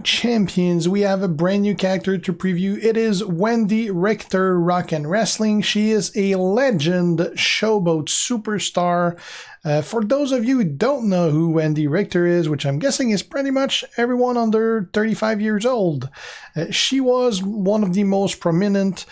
Champions, we have a brand new character to preview. It is Wendi Richter, Rock and Wrestling. She is a legend showboat superstar. For those of you who don't know who Wendi Richter is, which I'm guessing is pretty much everyone under 35 years old, she was one of the most prominent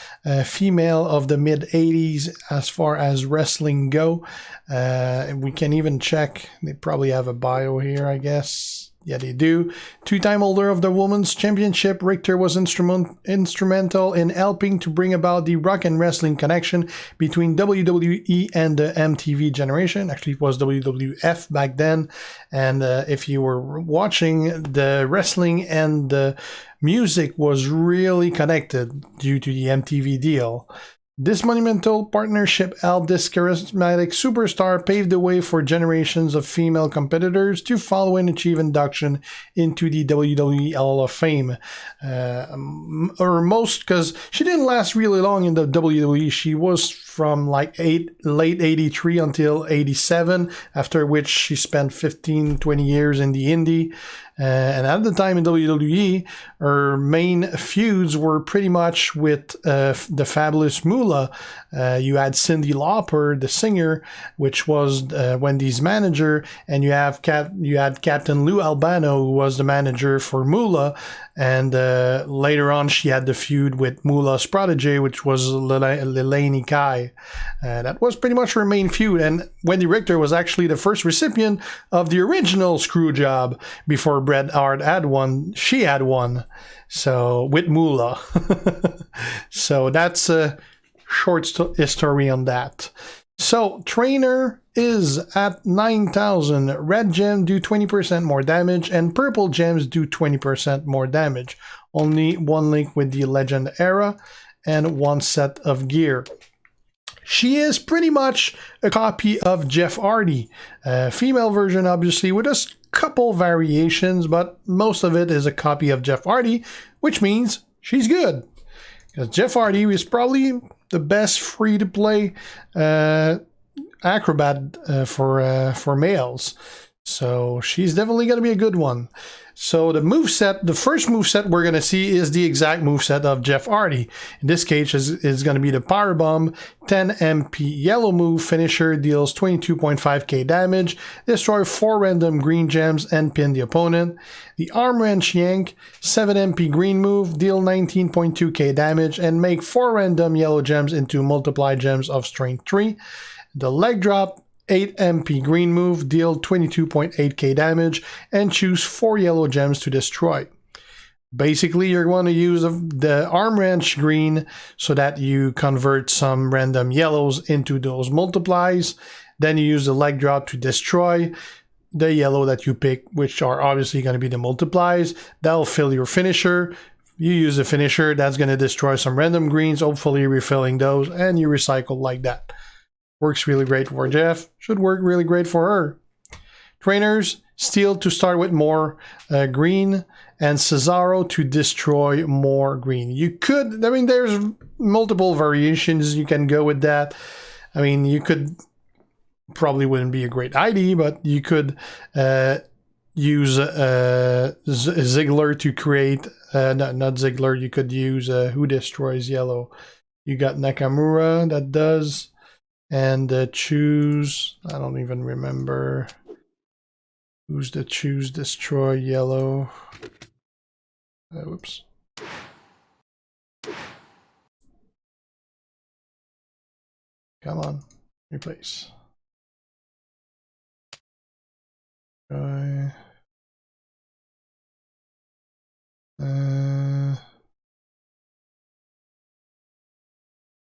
female of the mid-80s as far as wrestling go. We can even check. They probably have a bio here, I guess. Yeah, they do. Two-time holder of the Women's Championship, Richter was instrumental in helping to bring about the rock and wrestling connection between WWE and the MTV generation. Actually, it was WWF back then. And if you were watching, the wrestling and the music was really connected due to the MTV deal. This monumental partnership helped this charismatic superstar pave the way for generations of female competitors to follow and achieve induction into the WWE Hall of Fame. Or most, because she didn't last really long in the WWE. She was from like late 83 until 87, after which she spent 15-20 years in the indie. And at the time in WWE, her main feuds were pretty much with the fabulous Moolah. You had Cyndi Lauper, the singer, which was Wendy's manager, and you had Captain Lou Albano, who was the manager for Moolah. And later on, she had the feud with Moolah's protege, which was Leilani Kai. That was pretty much her main feud. And Wendi Richter was actually the first recipient of the original screw job before Bret Hart had one. She had one. So, with Moolah. So, that's a short history on that. So, trainer is at 9,000. Red gem do 20% more damage, and purple gems do 20% more damage. Only one link with the Legend era, and one set of gear. She is pretty much a copy of Jeff Hardy. Female version, obviously, with a couple variations, but most of it is a copy of Jeff Hardy, which means she's good. Because Jeff Hardy is probably the best free-to-play acrobat for males. So she's definitely going to be a good one. So the first moveset we're going to see is the exact moveset of Jeff Hardy. In this case, is going to be the Powerbomb 10 MP yellow move. Finisher deals 22.5k damage, destroy 4 random green gems, and pin the opponent. The Arm Wrench Yank 7 MP green move, deal 19.2k damage, and make 4 random yellow gems into multiply gems of strength 3. The Leg Drop 8 MP green move, deal 22.8k damage, and choose 4 yellow gems to destroy. Basically, you're going to use the Arm Wrench green so that you convert some random yellows into those multiplies. Then you use the Leg Drop to destroy the yellow that you pick, which are obviously going to be the multiplies. That'll fill your finisher. You use the finisher, that's going to destroy some random greens, hopefully refilling those, and you recycle like that. Works really great for Jeff. Should work really great for her. Trainers, Steel to start with more green, and Cesaro to destroy more green. You could, I mean, there's multiple variations you can go with that. I mean, you could, probably wouldn't be a great ID, but you could use Ziggler to create, not Ziggler, you could use who destroys yellow. You got Nakamura that does. And choose, I don't even remember who's the choose destroy yellow. Whoops. Come on, replace.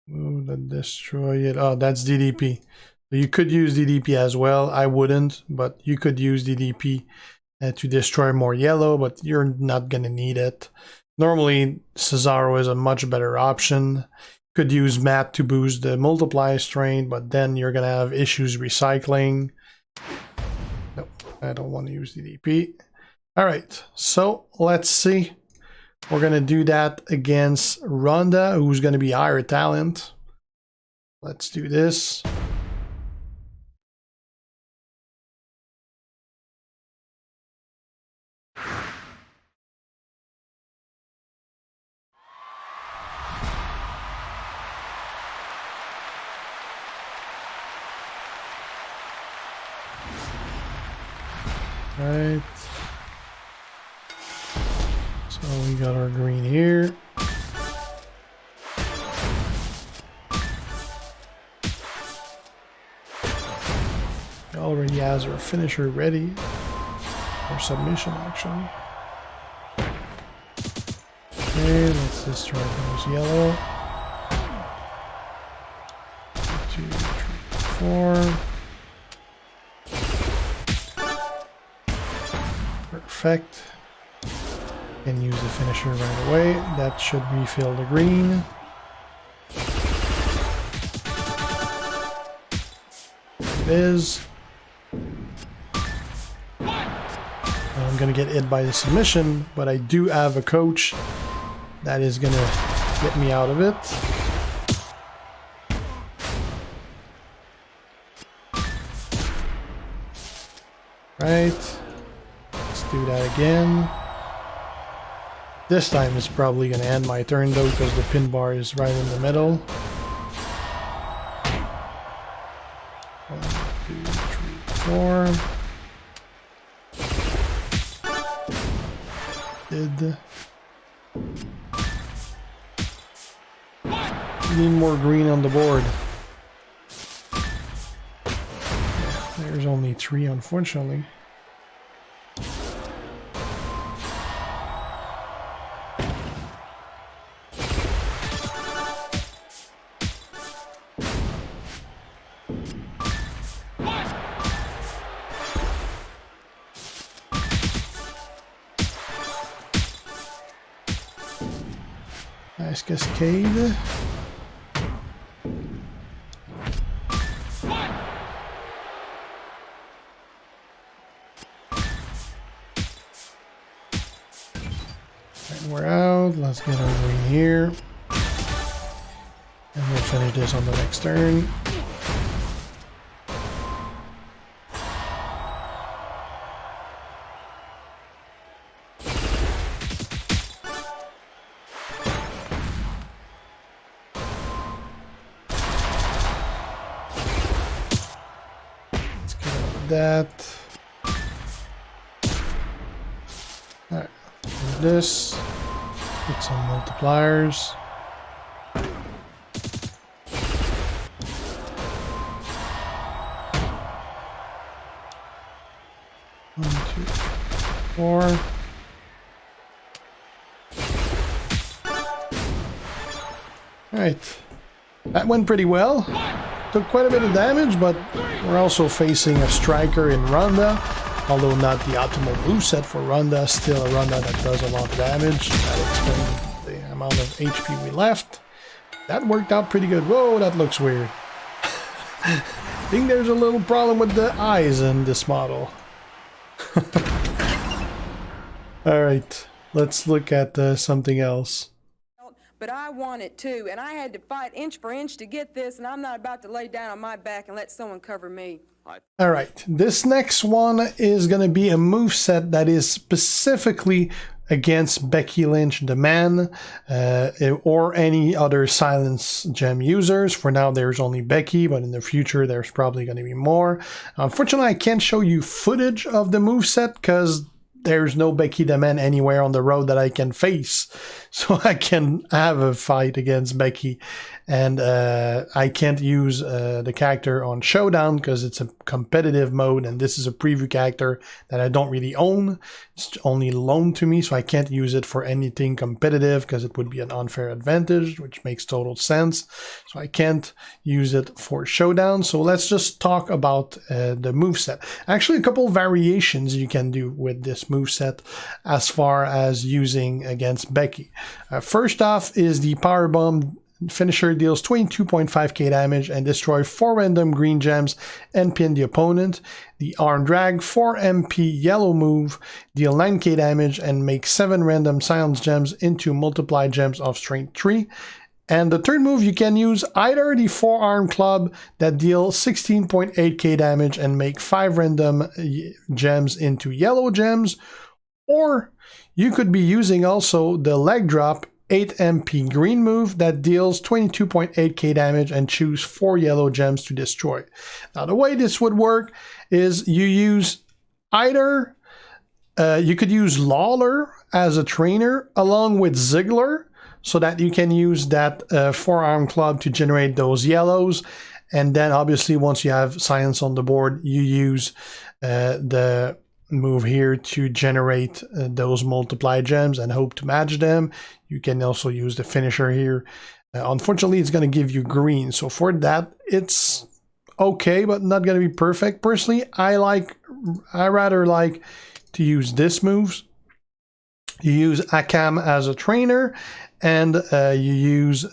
Move that destroy it. Oh, that's DDP. You could use DDP as well. I wouldn't, but you could use DDP to destroy more yellow, but you're not gonna need it. Normally, Cesaro is a much better option. Could use Matt to boost the multiply strength, but then you're gonna have issues recycling. Nope, I don't want to use DDP. All right, so let's see. We're going to do that against Ronda, who's going to be higher talent. Let's do this. Right. So we got our green here. He already has her finisher ready. Or submission, actually. Okay, let's destroy those yellow. 2, 3, 4. Perfect. Can use the finisher right away. That should refill the green. It is. I'm gonna get hit by the submission, but I do have a coach that is gonna get me out of it. Right. Let's do that again. This time it's probably gonna end my turn though, because the pin bar is right in the middle. 1, 2, 3, 4. Need more green on the board. There's only 3, unfortunately. Nice cascade. And we're out. Let's get our green here. And we'll finish this on the next turn. That. Alright, do this. Put some multipliers. One, 2, 4. Alright, that went pretty well. Took quite a bit of damage, but we're also facing a striker in Ronda, although not the optimal moveset for Ronda. Still a Ronda that does a lot of damage. That explains the amount of HP we left. That worked out pretty good. Whoa, that looks weird. I think there's a little problem with the eyes in this model. Alright, let's look at something else. But I want it too, and I had to fight inch for inch to get this, and I'm not about to lay down on my back and let someone cover me. Alright, this next one is going to be a moveset that is specifically against Becky Lynch, the man, or any other silence gem users. For now, there's only Becky, but in the future, there's probably going to be more. Unfortunately, I can't show you footage of the moveset because there's no Becky the man anywhere on the road that I can face, so I can have a fight against Becky, and I can't use the character on Showdown because it's a competitive mode, and this is a preview character that I don't really own. It's only loaned to me, so I can't use it for anything competitive because it would be an unfair advantage, which makes total sense. So I can't use it for Showdown. So let's just talk about the moveset. Actually, a couple variations you can do with this moveset as far as using against Becky. First off is the Powerbomb finisher. Deals 22.5k damage and destroy 4 random green gems and pin the opponent. The Arm Drag 4 MP yellow move, deal 9k damage and make 7 random silence gems into multiplied gems of strength 3. And the third move, you can use either the Forearm Club that deal 16.8k damage and make 5 random gems into yellow gems, or you could be using also the Leg Drop 8 MP green move that deals 22.8k damage and choose 4 yellow gems to destroy. Now the way this would work is you use either You could use Lawler as a trainer along with Ziggler so that you can use that forearm club to generate those yellows. And then obviously once you have silence on the board, you use the move here to generate those multiply gems and hope to match them. You can also use the finisher here. Unfortunately, it's going to give you green. So for that, it's okay, but not going to be perfect. Personally, I rather like to use this moves. You use Akam as a trainer, and you use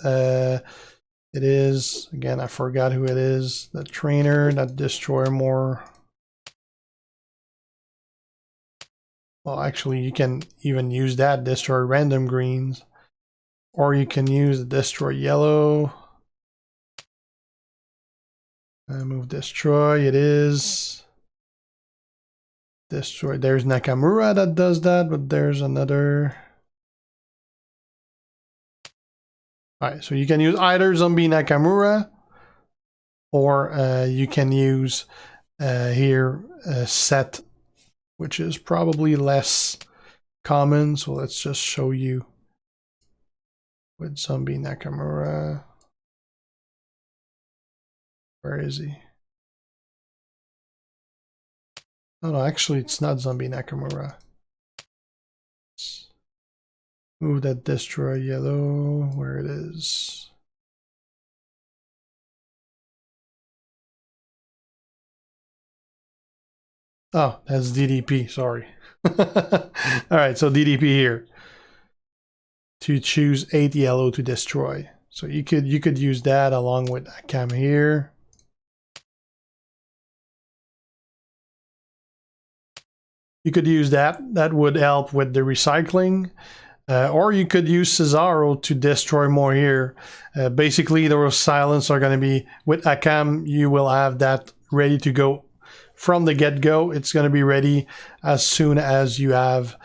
it is, again, I forgot who it is, the trainer that destroy more. Well, actually, you can even use that, destroy random greens, or you can use the destroy yellow. Move destroy, it is destroy. There's Nakamura that does that, but there's another. Alright, so you can use either Zombie Nakamura, or you can use here Set, which is probably less common. So let's just show you with Zombie Nakamura. Where is he? Oh no, actually it's not Zombie Nakamura. Move that destroy yellow where it is. Oh, that's DDP, sorry. Alright, so DDP here. To choose 8 yellow to destroy. So you could use that along with Akam here. You could use that. That would help with the recycling. Or you could use Cesaro to destroy more here. Basically, those silence are going to be, with Akam, you will have that ready to go from the get-go. It's going to be ready as soon as you have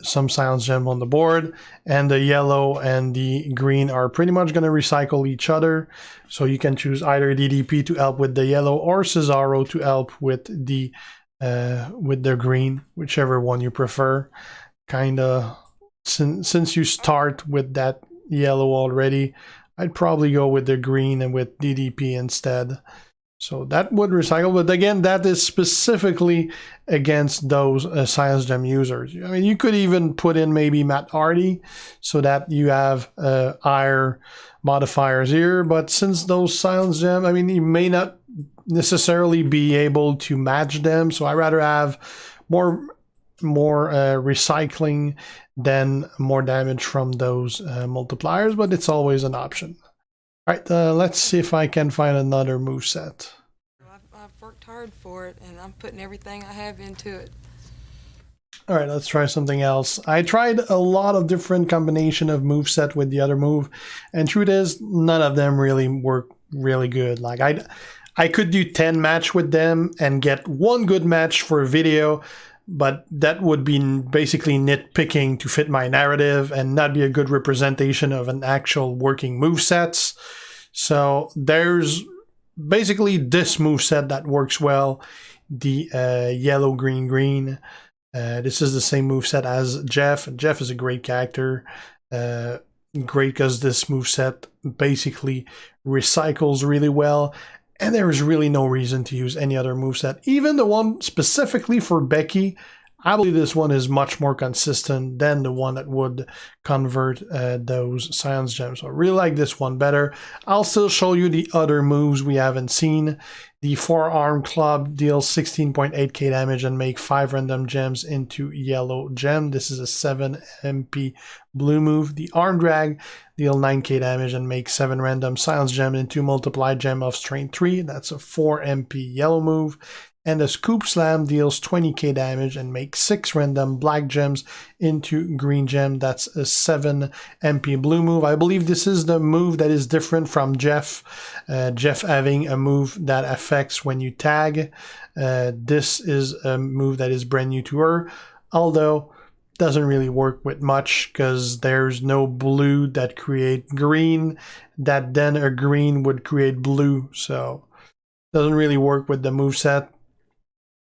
some silence gem on the board. And the yellow and the green are pretty much going to recycle each other. So you can choose either DDP to help with the yellow or Cesaro to help with the green, whichever one you prefer. Kinda, since you start with that yellow already, I'd probably go with the green and with DDP instead. So that would recycle, but again, that is specifically against those silence gem users. I mean, you could even put in maybe Matt Hardy so that you have higher modifiers here, but since those silence gem, I mean, you may not necessarily be able to match them, so I rather have more recycling than more damage from those multipliers, but it's always an option. All right, let's see if I can find another moveset. I've worked hard for it, and I'm putting everything I have into it. All right, let's try something else. I tried a lot of different combination of moveset with the other move, and truth is, none of them really work really good. Like I could do 10 match with them and get one good match for a video, but that would be basically nitpicking to fit my narrative and not be a good representation of an actual working movesets. So there's basically this moveset that works well, the yellow, green, green. This is the same moveset as Jeff. Jeff is a great character. Great because this moveset basically recycles really well. And there is really no reason to use any other moveset. Even the one specifically for Becky, I believe this one is much more consistent than the one that would convert those silence gems. So I really like this one better. I'll still show you the other moves we haven't seen. The forearm club deals 16.8k damage and make 5 random gems into yellow gem. This is a 7 MP blue move. The arm drag deal 9k damage and make 7 random silence gem into multiply gem of strength 3. That's a 4 MP yellow move. And the scoop slam deals 20k damage and makes 6 random black gems into green gem. That's a 7 MP blue move. I believe this is the move that is different from Jeff. Jeff having a move that affects when you tag. This is a move that is brand new to her, although doesn't really work with much because there's no blue that create green, that then a green would create blue. So doesn't really work with the moveset.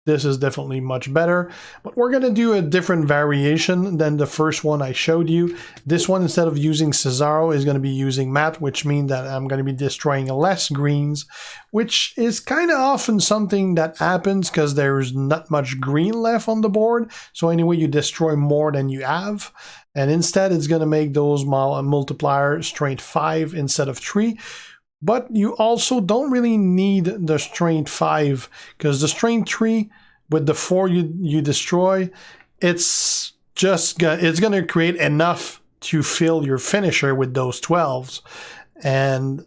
this is definitely much better. But we're going to do a different variation than the first one I showed you. This one, instead of using Cesaro, is going to be using Matt, which means that I'm going to be destroying less greens, which is kind of often something that happens because there's not much green left on the board. So anyway, you destroy more than you have. And instead, it's going to make those multiplier strength 5 instead of 3. But you also don't really need the strength 5, because the strength 3 with the 4 you destroy, it's going to create enough to fill your finisher with those 12s. And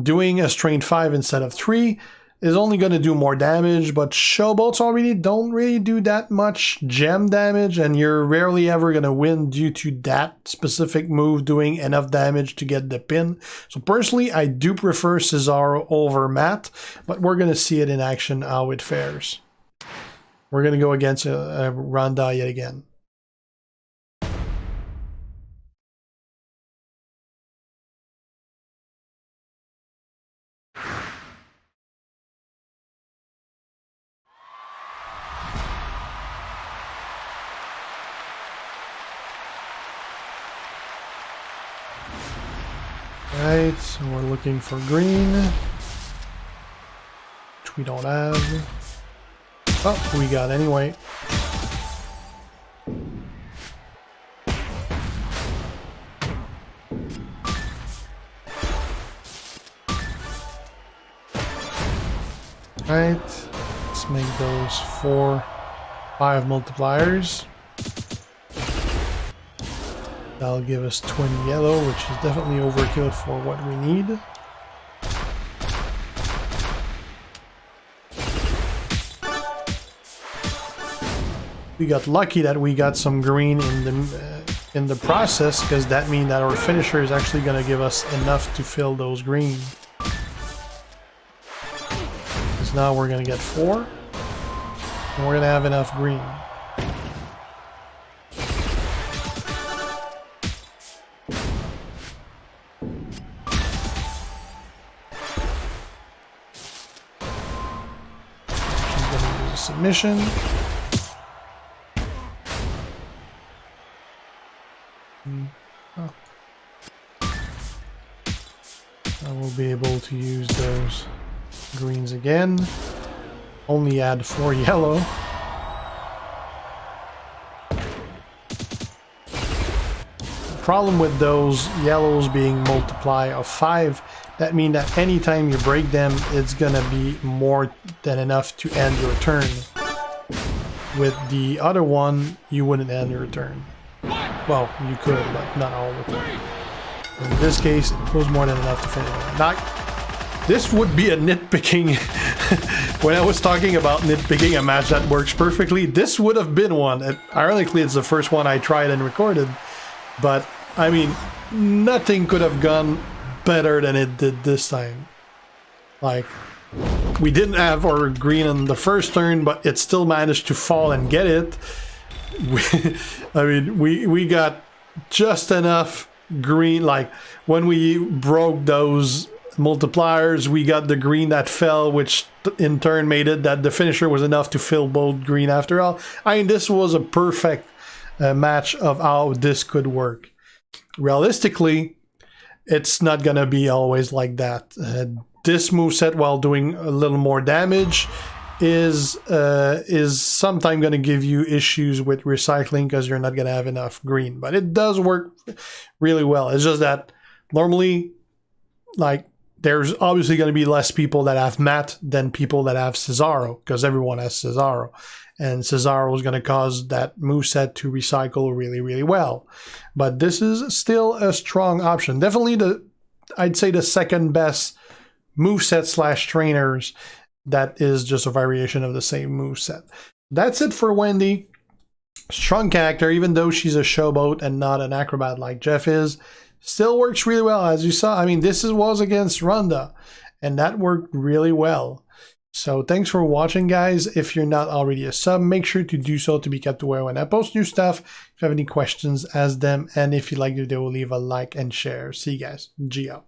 doing a strength 5 instead of 3 is only going to do more damage, but showboats already don't really do that much gem damage, and you're rarely ever going to win due to that specific move doing enough damage to get the pin. So personally, I do prefer Cesaro over Matt, but we're going to see it in action how it fares. We're going to go against Ronda yet again. Right, so we're looking for green, which we don't have. Oh, we got anyway. Right, let's make those 4, 5 multipliers. That'll give us 20 yellow, which is definitely overkill for what we need. We got lucky that we got some green in the process, because that means that our finisher is actually going to give us enough to fill those green. Because now we're going to get 4, and we're going to have enough green. Submission. Oh. I will be able to use those greens again. Only add 4 yellow. The problem with those yellows being multiply of 5, that means that anytime you break them, it's gonna be more than enough to end your turn. With the other one, you wouldn't end your turn. Well, you could, but not all the time. In this case, it was more than enough to finish it. Now, this would be a nitpicking. When I was talking about nitpicking a match that works perfectly, this would have been one. Ironically, it's the first one I tried and recorded. But, I mean, nothing could have gone better than it did this time. Like, we didn't have our green on the first turn, but it still managed to fall and get it. I mean, we got just enough green. Like, when we broke those multipliers, we got the green that fell, which in turn made it that the finisher was enough to fill both green after all. I mean, this was a perfect match of how this could work. Realistically, it's not gonna be always like that. This moveset, while doing a little more damage, is sometimes going to give you issues with recycling because you're not going to have enough green. But it does work really well. It's just that normally, like, there's obviously going to be less people that have Matt than people that have Cesaro, because everyone has Cesaro. And Cesaro is going to cause that moveset to recycle really, really well. But this is still a strong option. Definitely I'd say the second best moveset / trainers that is just a variation of the same moveset. That's it for Wendi. Strong character, even though she's a showboat and not an acrobat like Jeff is, still works really well, as you saw. I mean, this was against Ronda, and that worked really well. So thanks for watching, guys. If you're not already a sub, make sure to do so to be kept aware when I post new stuff. If you have any questions, ask them. And if you like the video, leave a like and share. See you guys. G out.